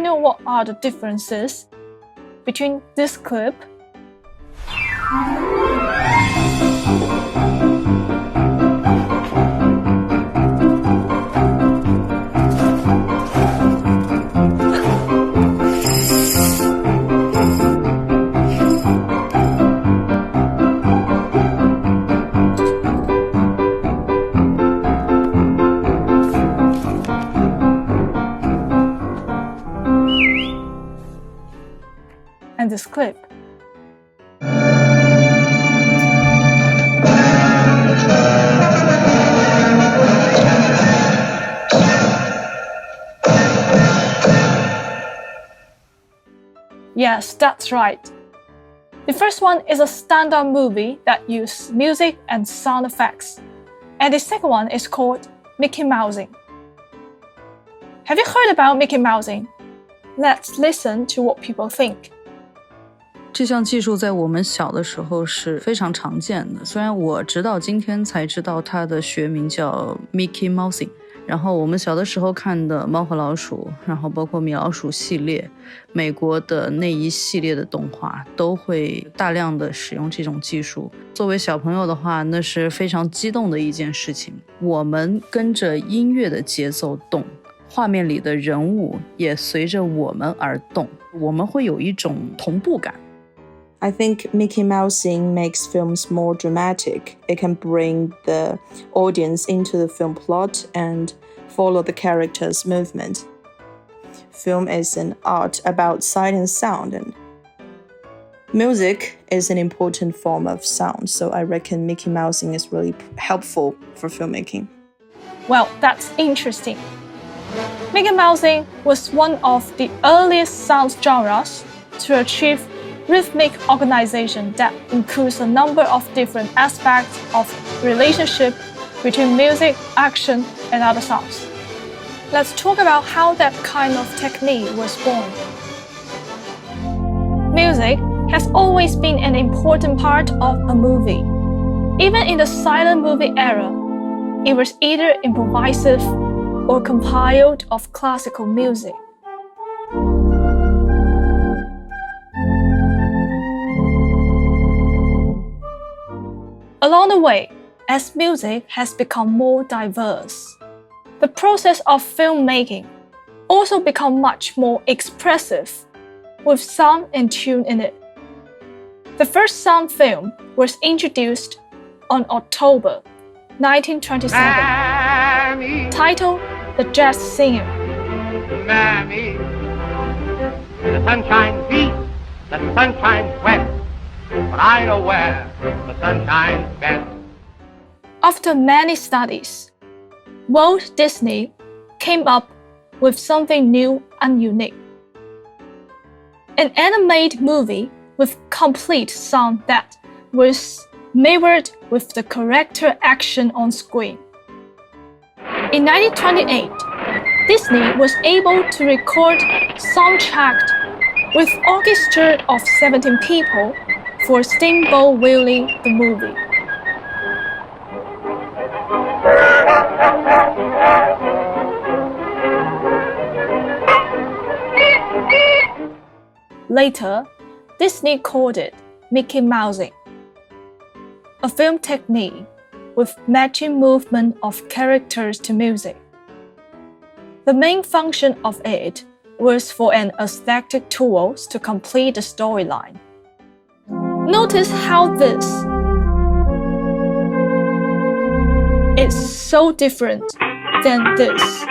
know what are the differences between this clip and this clip? Yes, that's right. The first one is a standard movie that uses music and sound effects, and the second one is called Mickey Mouisng. Have you heard about Mickey Mouisng? Let's listen to what people think. 这项技术在我们小的时候是非常常见的，虽然我直到今天才知道它的学名叫 Mickey Mouisng。然后我们小的时候看的猫和老鼠，然后包括米老鼠系列，美国的那一系列的动画都会大量的使用这种技术。作为小朋友的话，那是非常激动的一件事情。我们跟着音乐的节奏动，画面里的人物也随着我们而动，我们会有一种同步感。I think Mickey Mouising makes films more dramatic. It can bring the audience into the film plot and follow the character's movement. Film is an art about sight and sound, and music is an important form of sound, so I reckon Mickey Mouising is really helpful for filmmaking. Well, that's interesting. Mickey Mouising was one of the earliest sound genres to achieve rhythmic organization that includes a number of different aspects of relationship between music, action, and other sounds. Let's talk about how that kind of technique was born. Music has always been an important part of a movie. Even in the silent movie era, it was either improvisative or compiled of classical music. Along the way, as music has become more diverse, the process of filmmaking also become much more expressive, with sound and tune in it. The first sound film was introduced on October 1927, Mammy, titled The Jazz Singer. Mammy, the sun shines east, the sun shines west, but I know where the sun shines best. After many studies, Walt Disney came up with something new and unique. An animated movie with complete sound that was mirrored with the character action on screen. In 1928, Disney was able to record soundtrack with orchestra of 17 people for Steamboat Willie the movie. Later, Disney called it Mickey Mouising, a film technique with matching movement of characters to music. The main function of it was for an aesthetic tool to complete the storyline. Notice how this is so different than this.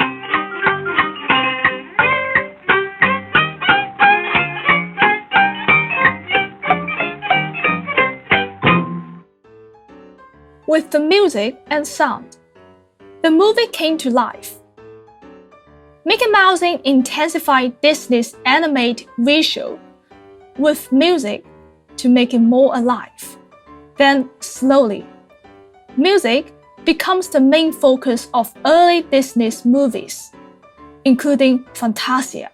With the music and sound, the movie came to life. Mickey Mouising intensified Disney's animated visual with music to make it more alive. Then, slowly, music becomes the main focus of early Disney's movies, including Fantasia.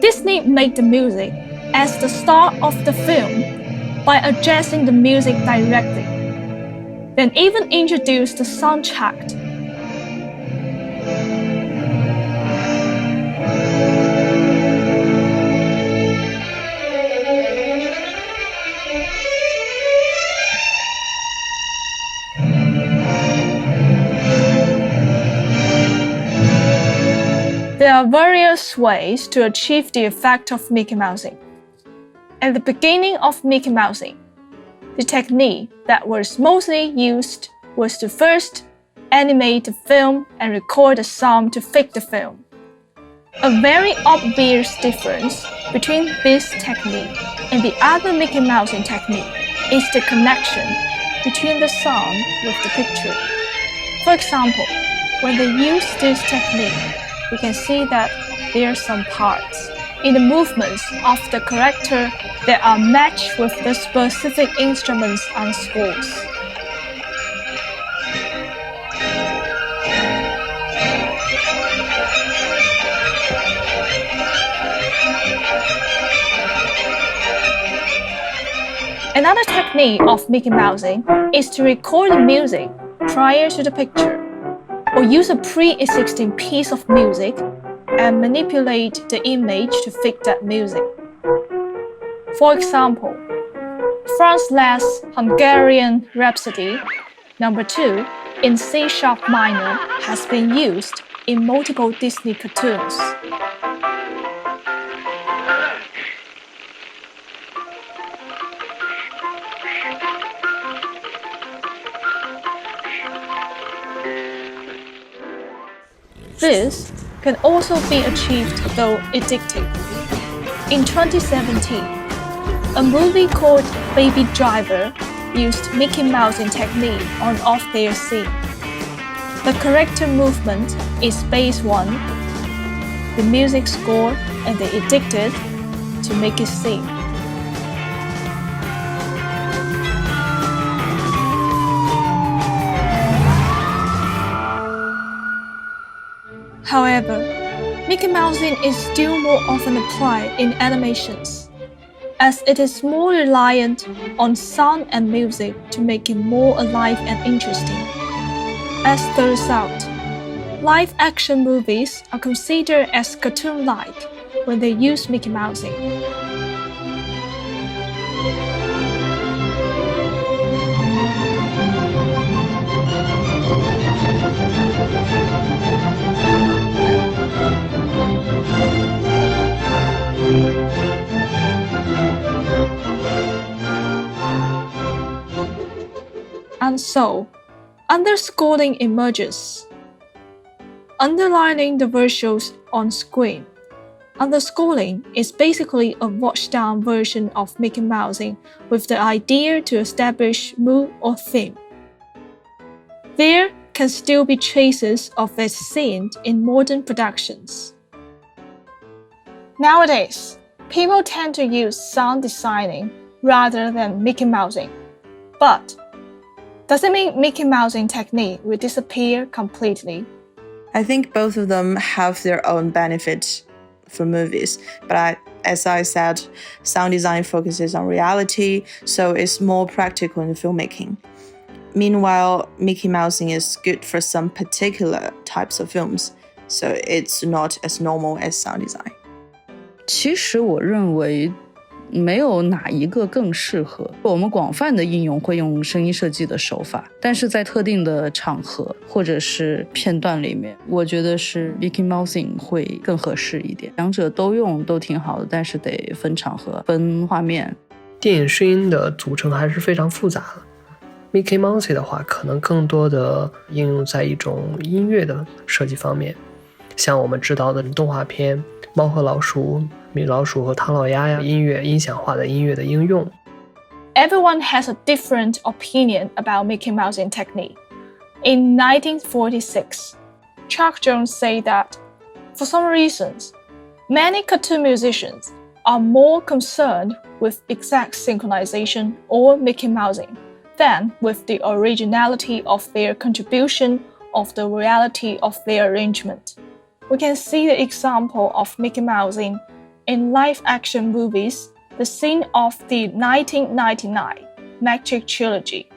Disney made the music as the star of the film by adjusting the music directly, then even introduced the soundtrack. are various ways to achieve the effect of Mickey Mousing. At the beginning of Mickey Mousing, the technique that was mostly used was to first animate the film and record the sound to fake the film. A very obvious difference between this technique and the other Mickey Mousing technique is the connection between the sound with the picture. For example, when they use this technique, we can see that there are some parts in the movements of the character that are matched with the specific instruments on scores. Another technique of Mickey Mousing is to record the music prior to the picture, or use a pre-existing piece of music and manipulate the image to fit that music. For example, Franz Liszt's Hungarian Rhapsody No. 2 in C# minor has been used in multiple Disney cartoons. This can also be achieved through editing. In 2017, a movie called Baby Driver used Mickey Mousing technique on off-their scene. The character movement is base 1, the music score, and they edited to make it sing. However, Mickey Mousing is still more often applied in animations, as it is more reliant on sound and music to make it more alive and interesting. As the result, live-action movies are considered as cartoon-like when they use Mickey Mousing. And so, underscoring emerges, underlining the visuals on screen. Underscoring is basically a washed-down version of Mickey Mousing with the idea to establish mood or theme. There can still be traces of this scene in modern productions. Nowadays, people tend to use sound designing rather than Mickey Mousing. But does it mean Mickey Mousing technique will disappear completely? I think both of them have their own benefits for movies, but as I said, sound design focuses on reality, so it's more practical in filmmaking. Meanwhile, Mickey Mousing is good for some particular types of films, so it's not as normal as sound design. 其实我认为没有哪一个更适合。我们广泛的应用会用声音设计的手法，但是在特定的场合或者是片段里面，我觉得是 Mickey Mousing 会更合适一点。两者都用都挺好的，但是得分场合、分画面。电影声音的组成还是非常复杂的。Mickey Mousing 的话，可能更多的应用在一种音乐的设计方面，像我们知道的动画片《猫和老鼠》、米老鼠和唐老鸭呀，音响化的音乐的应用。Everyone has a different opinion about Mickey Mousing technique. In 1946, Chuck Jones said that, for some reasons, many cartoon musicians are more concerned with exact synchronization or Mickey Mousing than with the originality of their contribution of the reality of their arrangement. We can see the example of Mickey Mousing in live-action movies, the scene of the 1999 Magic Trilogy.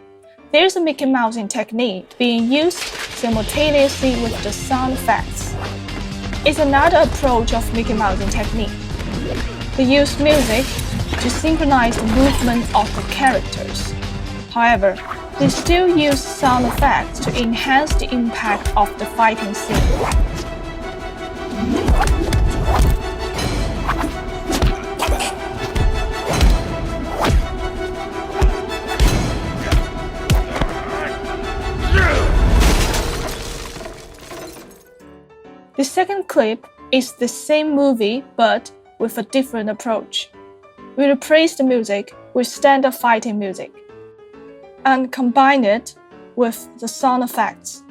There's a Mickey Mousing technique being used simultaneously with the sound effects. It's another approach of Mickey Mousing technique. They use music to synchronize the movement of the characters. However, they still use sound effects to enhance the impact of the fighting scene. second clip is the same movie but with a different approach. We replace the music with standard fighting music and combine it with the sound effects.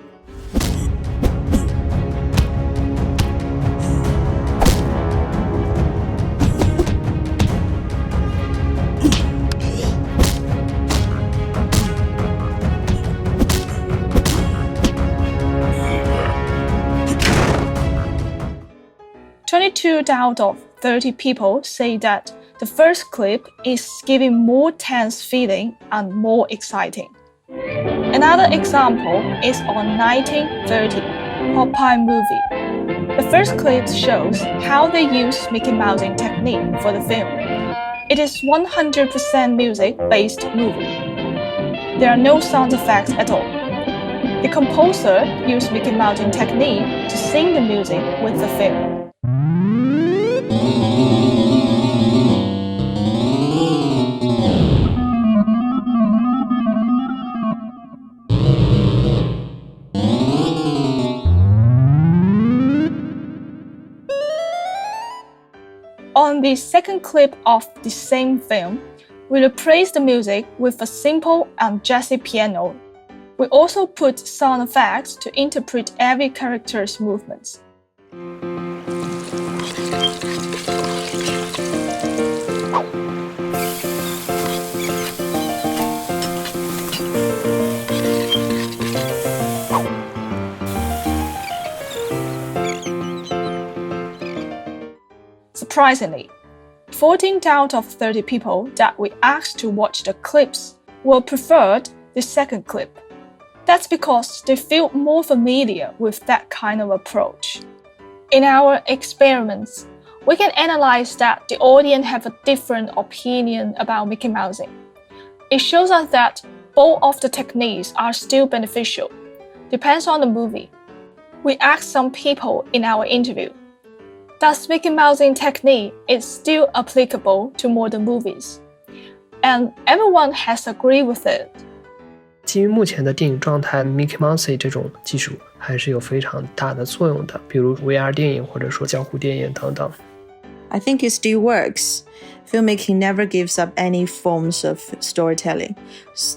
"22 out of 30 people say that the first clip is giving more tense feeling and more exciting." Another example is on 1930 Popeye movie. The first clip shows how they use Mickey Mouising technique for the film. It is 100% music-based movie. There are no sound effects at all. The composer used Mickey Mouising technique to sing the music with the film. On the second clip of the same film, we replace the music with a simple and jazzy piano. We also put sound effects to interpret every character's movements. Surprisingly, 14 out of 30 people that we asked to watch the clips will prefer the second clip. That's because they feel more familiar with that kind of approach. In our experiments, we can analyze that the audience have a different opinion about Mickey Mousing. It shows us that both of the techniques are still beneficial. Depends on the movie. We asked some people in our interview, does Mickey Mousing technique is still applicable to modern movies? And everyone has agreed with it. 基于目前的电影状态 ，Mickey Mouse 这种技术还是有非常大的作用的，比如 VR 电影或者说交互电影等等。I think it still works. Filmmaking never gives up any forms of storytelling.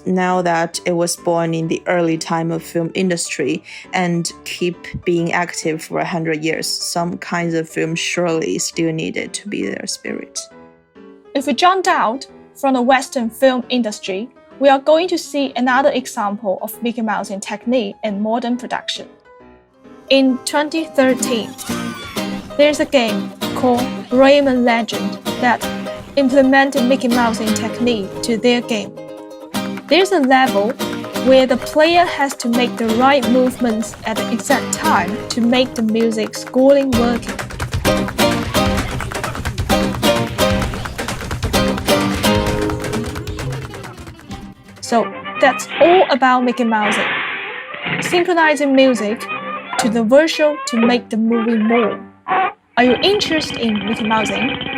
Now that it was born in the early time of film industry and keep being active for 100 years, some kinds of film surely still needed to be their spirit. If we jump out from the Western film industry, we are going to see another example of Mickey Mousing technique in modern production. In 2013, there's a game called Rayman Legend that implemented Mickey Mousing technique to their game. There's a level where the player has to make the right movements at the exact time to make the music scoring working. So that's all about Mickey Mousing. Synchronizing music to the visual to make the movie more. Are you interested in Mickey Mousing?